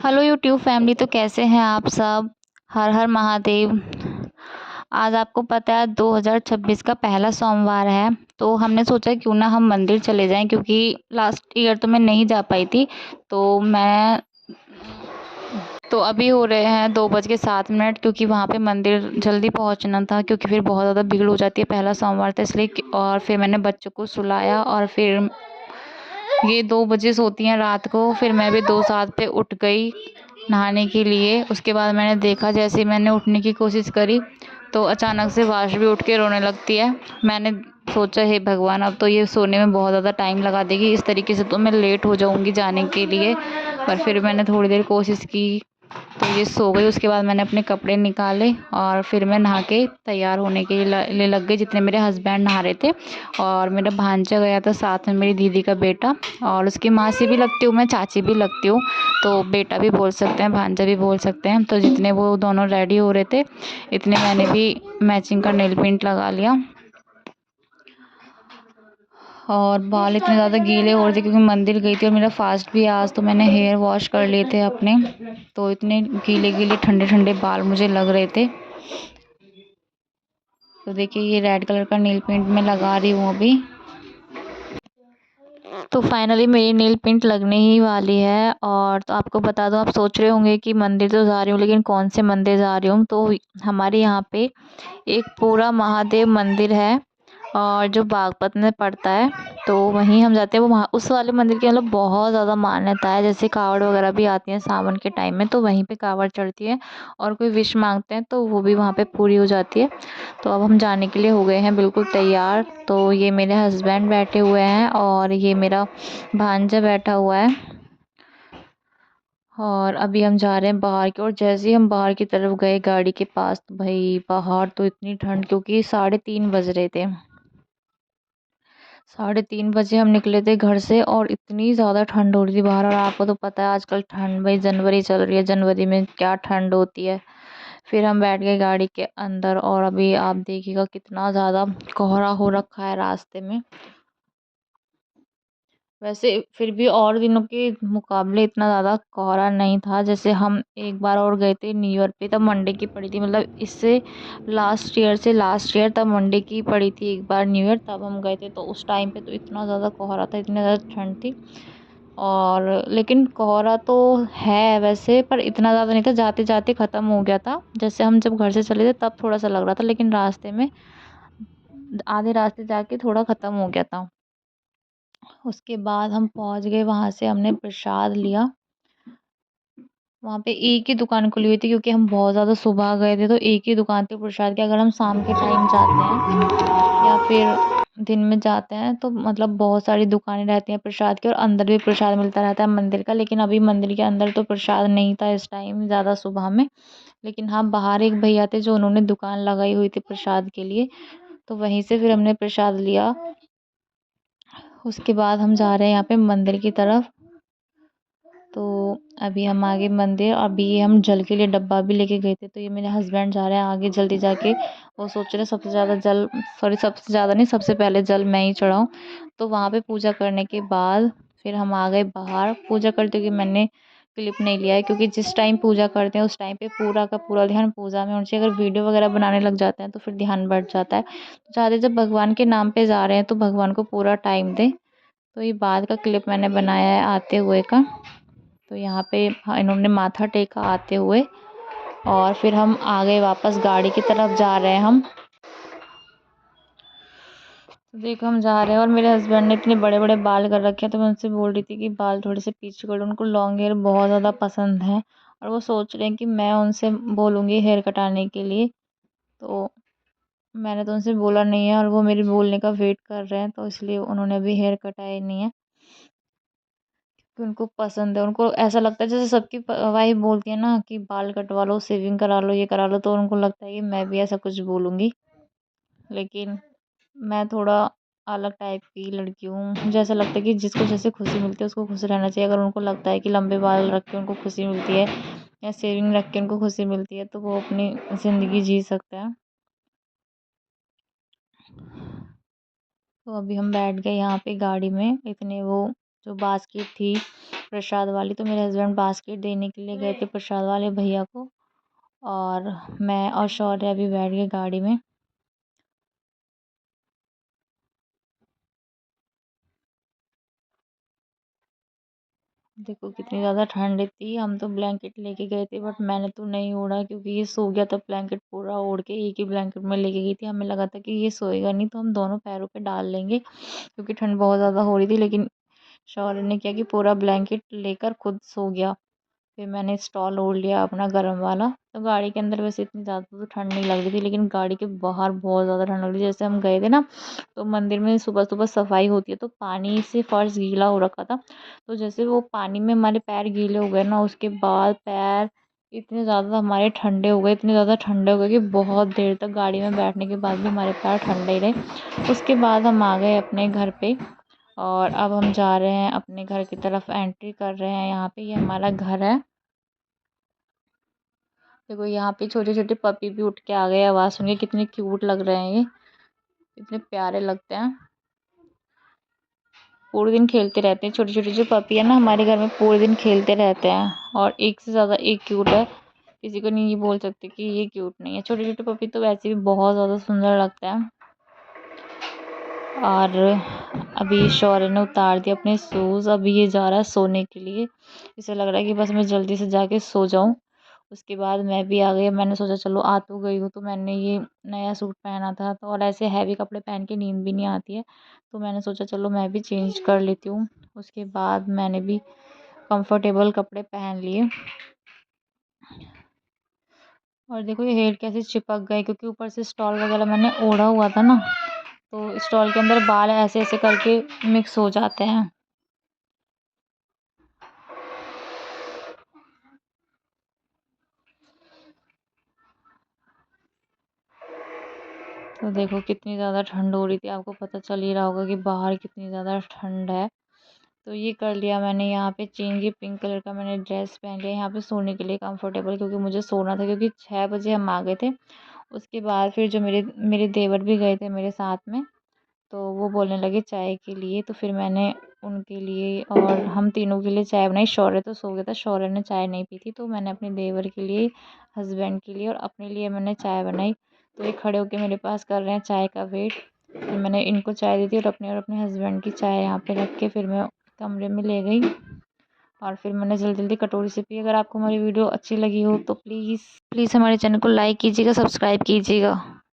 Hello YouTube family. तो कैसे हैं आप सब। हर हर महादेव। आज आपको पता है 2026 का पहला सोमवार है। तो हमने सोचा क्यों ना हम मंदिर चले जाएं, क्योंकि लास्ट ईयर तो मैं नहीं जा पाई थी। तो अभी हो रहे हैं 2:07, क्योंकि वहाँ पे मंदिर जल्दी पहुँचना था, क्योंकि फिर बहुत ज़्यादा भीड़ हो जाती है, पहला सोमवार था इसलिए। और फिर मैंने बच्चों को सुलाया और फिर ये 2 बजे सोती हैं रात को। फिर मैं भी 2:07 पे उठ गई नहाने के लिए। उसके बाद मैंने देखा, जैसे ही मैंने उठने की कोशिश करी तो अचानक से वाश भी उठ के रोने लगती है। मैंने सोचा हे भगवान, अब तो ये सोने में बहुत ज़्यादा टाइम लगा देगी, इस तरीके से तो मैं लेट हो जाऊंगी जाने के लिए। पर फिर मैंने थोड़ी देर कोशिश की तो ये सो गई। उसके बाद मैंने अपने कपड़े निकाले और फिर मैं नहा के तैयार होने के लिए लग गई, जितने मेरे हस्बैंड नहा रहे थे। और मेरा भांजा गया था साथ में, मेरी दीदी का बेटा। और उसकी मासी भी लगती हूँ मैं, चाची भी लगती हूँ, तो बेटा भी बोल सकते हैं, भांजा भी बोल सकते हैं। तो जितने वो दोनों रेडी हो रहे थे, इतने मैंने भी मैचिंग का नेल पेंट लगा लिया। और बाल इतने ज़्यादा गीले हो रहे थे क्योंकि मंदिर गई थी और मेरा फास्ट भी आज, तो मैंने हेयर वॉश कर लिए थे अपने। तो इतने गीले गीले ठंडे ठंडे बाल मुझे लग रहे थे। तो देखिए, ये रेड कलर का नेल पेंट मैं लगा रही हूँ अभी। तो फाइनली मेरी नेल पेंट लगने ही वाली है। और तो आपको बता दूं, आप सोच रहे होंगे कि मंदिर तो जा रही हूँ, लेकिन कौन से मंदिर जा रही हूँ। तो हमारे यहाँ पे एक पूरा महादेव मंदिर है, और जो बागपत में पड़ता है, तो वहीं हम जाते हैं। वो वहाँ उस वाले मंदिर की मतलब बहुत ज़्यादा मान्यता है। जैसे कावड़ वगैरह भी आती हैं सावन के टाइम में, तो वहीं पे कावड़ चढ़ती है और कोई विश मांगते हैं तो वो भी वहाँ पे पूरी हो जाती है। तो अब हम जाने के लिए हो गए हैं बिल्कुल तैयार। तो ये मेरे हस्बैंड बैठे हुए हैं और ये मेरा भांजा बैठा हुआ है। और अभी हम जा रहे हैं बाहर की ओर। जैसे ही हम बाहर की तरफ गए गाड़ी के पास, तो भाई बाहर तो इतनी ठंड, क्योंकि 3:30 बज रहे थे। 3:30 बजे हम निकले थे घर से और इतनी ज़्यादा ठंड हो रही थी बाहर। और आपको तो पता है आजकल ठंड, भाई जनवरी चल रही है, जनवरी में क्या ठंड होती है। फिर हम बैठ गए गाड़ी के अंदर और अभी आप देखिएगा कितना ज़्यादा कोहरा हो रखा है रास्ते में। वैसे फिर भी और दिनों के मुकाबले इतना ज़्यादा कोहरा नहीं था। जैसे हम एक बार और गए थे न्यू ईयर पे, तब मंडे की पड़ी थी, मतलब इससे लास्ट ईयर तब मंडे की पड़ी थी एक बार न्यू ईयर, तब हम गए थे। तो उस टाइम पे तो इतना ज़्यादा कोहरा था, इतनी ज़्यादा ठंड थी। और लेकिन कोहरा तो है वैसे, पर इतना ज़्यादा नहीं था, जाते जाते ख़त्म हो गया था। जैसे हम जब घर से चले थे तब थोड़ा सा लग रहा था, लेकिन रास्ते में आधे रास्ते जाके थोड़ा ख़त्म हो गया था। उसके बाद हम पहुंच गए, वहाँ से हमने प्रसाद लिया। वहाँ पे एक ही दुकान खुली हुई थी, क्योंकि हम बहुत ज़्यादा सुबह गए थे, तो एक ही दुकान थी प्रसाद की। अगर हम शाम के टाइम जाते हैं या फिर दिन में जाते हैं तो मतलब बहुत सारी दुकानें रहती हैं प्रसाद की, और अंदर भी प्रसाद मिलता रहता है मंदिर का। लेकिन अभी मंदिर के अंदर तो प्रसाद नहीं था इस टाइम, ज़्यादा सुबह में। लेकिन हाँ, बाहर एक भैया थे जो उन्होंने दुकान लगाई हुई थी प्रसाद के लिए, तो वहीं से फिर हमने प्रसाद लिया। उसके बाद हम जा रहे हैं यहाँ पे मंदिर की तरफ। तो अभी हम आगे मंदिर, अभी ये हम जल के लिए डब्बा भी लेके गए थे, तो ये मेरे हस्बैंड जा रहे हैं आगे जल्दी जाके। वो सोच रहे हैं सबसे ज़्यादा जल, सॉरी सबसे ज़्यादा नहीं, सबसे पहले जल मैं ही चढ़ाऊँ। तो वहाँ पे पूजा करने के बाद फिर हम आ गए बाहर। पूजा करते हुए मैंने क्लिप नहीं लिया है, क्योंकि जिस टाइम पूजा करते हैं उस टाइम पे पूरा का पूरा ध्यान पूजा में होना चाहिए। अगर वीडियो वगैरह बनाने लग जाते हैं तो फिर ध्यान बढ़ जाता है। तो चाहते जब भगवान के नाम पे जा रहे हैं तो भगवान को पूरा टाइम दें। तो ये बाद का क्लिप मैंने बनाया है आते हुए का। तो यहाँ पे हाँ, इन्होंने माथा टेका आते हुए, और फिर हम आ गए वापस गाड़ी की तरफ जा रहे हैं हम। तो देखो हम जा रहे हैं, और मेरे हस्बैंड ने इतने बड़े बड़े बाल कर रखे हैं, तो मैं उनसे बोल रही थी कि बाल थोड़े से पीछे कर लो। उनको लॉन्ग हेयर बहुत ज़्यादा पसंद है, और वो सोच रहे हैं कि मैं उनसे बोलूँगी हेयर कटाने के लिए। तो मैंने तो उनसे बोला नहीं है, और वो मेरे बोलने का वेट कर रहे हैं, तो इसलिए उन्होंने अभी हेयर कटाया नहीं है। कि उनको पसंद है, उनको ऐसा लगता है जैसे सबकी वाइफ बोलती है ना कि बाल कटवा लो, शेविंग करा लो, ये करा लो, तो उनको लगता है कि मैं भी ऐसा कुछ बोलूँगी। लेकिन मैं थोड़ा अलग टाइप की लड़की हूँ, मुझे ऐसा लगता है कि जिसको जैसे खुशी मिलती है उसको खुश रहना चाहिए। अगर उनको लगता है कि लंबे बाल रख के उनको खुशी मिलती है या शेविंग रख के उनको खुशी मिलती है, तो वो अपनी ज़िंदगी जी सकते हैं। तो अभी हम बैठ गए यहाँ पे गाड़ी में। इतने वो जो बास्केट थी प्रसाद वाली। तो मेरे हस्बैंड बास्केट देने के लिए गए थे प्रसाद वाले भैया को, और मैं और शौर्य अभी बैठ गए गाड़ी में। देखो कितनी ज़्यादा ठंड थी। हम तो ब्लैंकेट लेके गए थे, बट मैंने तो नहीं ओढ़ा क्योंकि ये सो गया था ब्लैंकेट पूरा ओढ़ के। एक ही ब्लैंकेट में लेके गई थी, हमें लगा था कि ये सोएगा नहीं तो हम दोनों पैरों पे डाल लेंगे क्योंकि ठंड बहुत ज़्यादा हो रही थी। लेकिन शौर्य ने क्या कि पूरा ब्लैंकेट लेकर खुद सो गया। फिर मैंने स्टॉल ओढ़ लिया अपना गर्म वाला। तो गाड़ी के अंदर वैसे इतनी ज़्यादा तो ठंड नहीं लग रही थी, लेकिन गाड़ी के बाहर बहुत ज़्यादा ठंड लग रही थी। जैसे हम गए थे ना, तो मंदिर में सुबह सुबह सफाई होती है तो पानी से फर्श गीला हो रखा था। तो जैसे वो पानी में हमारे पैर गीले हो गए ना, उसके बाद पैर इतने ज़्यादा हमारे ठंडे हो गए, इतने ज़्यादा ठंडे हो गए कि बहुत देर तक गाड़ी में बैठने के बाद भी हमारे पैर ठंडे ही रहे। उसके बाद हम आ गए अपने घर पे, और अब हम जा रहे हैं अपने घर की तरफ, एंट्री कर रहे हैं। यहाँ पे ये हमारा घर है। देखो यहाँ पे छोटे छोटे पपी भी उठ के आ गए। आवाज़ सुन के कितने क्यूट लग रहे हैं ये, इतने प्यारे लगते हैं। पूरे दिन खेलते रहते हैं। छोटे छोटे जो पपी है ना हमारे घर में, पूरे दिन खेलते रहते हैं, और एक से ज़्यादा एक क्यूट है। किसी को नहीं ये बोल सकते कि ये क्यूट नहीं है। छोटे छोटे पपी तो वैसे भी बहुत ज़्यादा सुंदर लगते हैं। और अभी शौर्य ने उतार दिया अपने शूज़। अभी ये जा रहा है सोने के लिए। इसे लग रहा है कि बस मैं जल्दी से जाके सो जाऊं। उसके बाद मैं भी आ गई। मैंने सोचा चलो आ तो गई हूँ, तो मैंने ये नया सूट पहना था, तो और ऐसे हैवी कपड़े पहन के नींद भी नहीं आती है, तो मैंने सोचा चलो मैं भी चेंज कर लेती हूँ। उसके बाद मैंने भी कंफर्टेबल कपड़े पहन लिए। और देखो ये हेयर कैसे चिपक गए, क्योंकि ऊपर से स्टॉल वगैरह मैंने ओढ़ा हुआ था ना, तो स्टॉल के अंदर बाल ऐसे ऐसे करके मिक्स हो जाते हैं। तो देखो कितनी ज़्यादा ठंड हो रही थी। आपको पता चल ही रहा होगा कि बाहर कितनी ज़्यादा ठंड है। तो ये कर लिया मैंने यहाँ पे चेंज। ये पिंक कलर का मैंने ड्रेस पहन लिया यहाँ पे सोने के लिए कंफर्टेबल, क्योंकि मुझे सोना था, क्योंकि 6 बजे हम आ गए थे। उसके बाद फिर जो मेरे मेरे देवर भी गए थे मेरे साथ में, तो वो बोलने लगे चाय के लिए, तो फिर मैंने उनके लिए और हम तीनों के लिए चाय बनाई। शौर्य तो सो गया था, शौर्य ने चाय नहीं पी थी, तो मैंने अपने देवर के लिए, हस्बैंड के लिए और अपने लिए मैंने चाय बनाई। तो ये खड़े होके मेरे पास कर रहे हैं चाय का वेट। फिर मैंने इनको चाय दी थी, और अपने हस्बैंड की चाय यहाँ पे रख के फिर मैं कमरे में ले गई, और फिर मैंने जल्दी जल्दी कटोरी से पी। अगर आपको हमारी वीडियो अच्छी लगी हो तो प्लीज़ प्लीज़ हमारे चैनल को लाइक कीजिएगा, सब्सक्राइब कीजिएगा।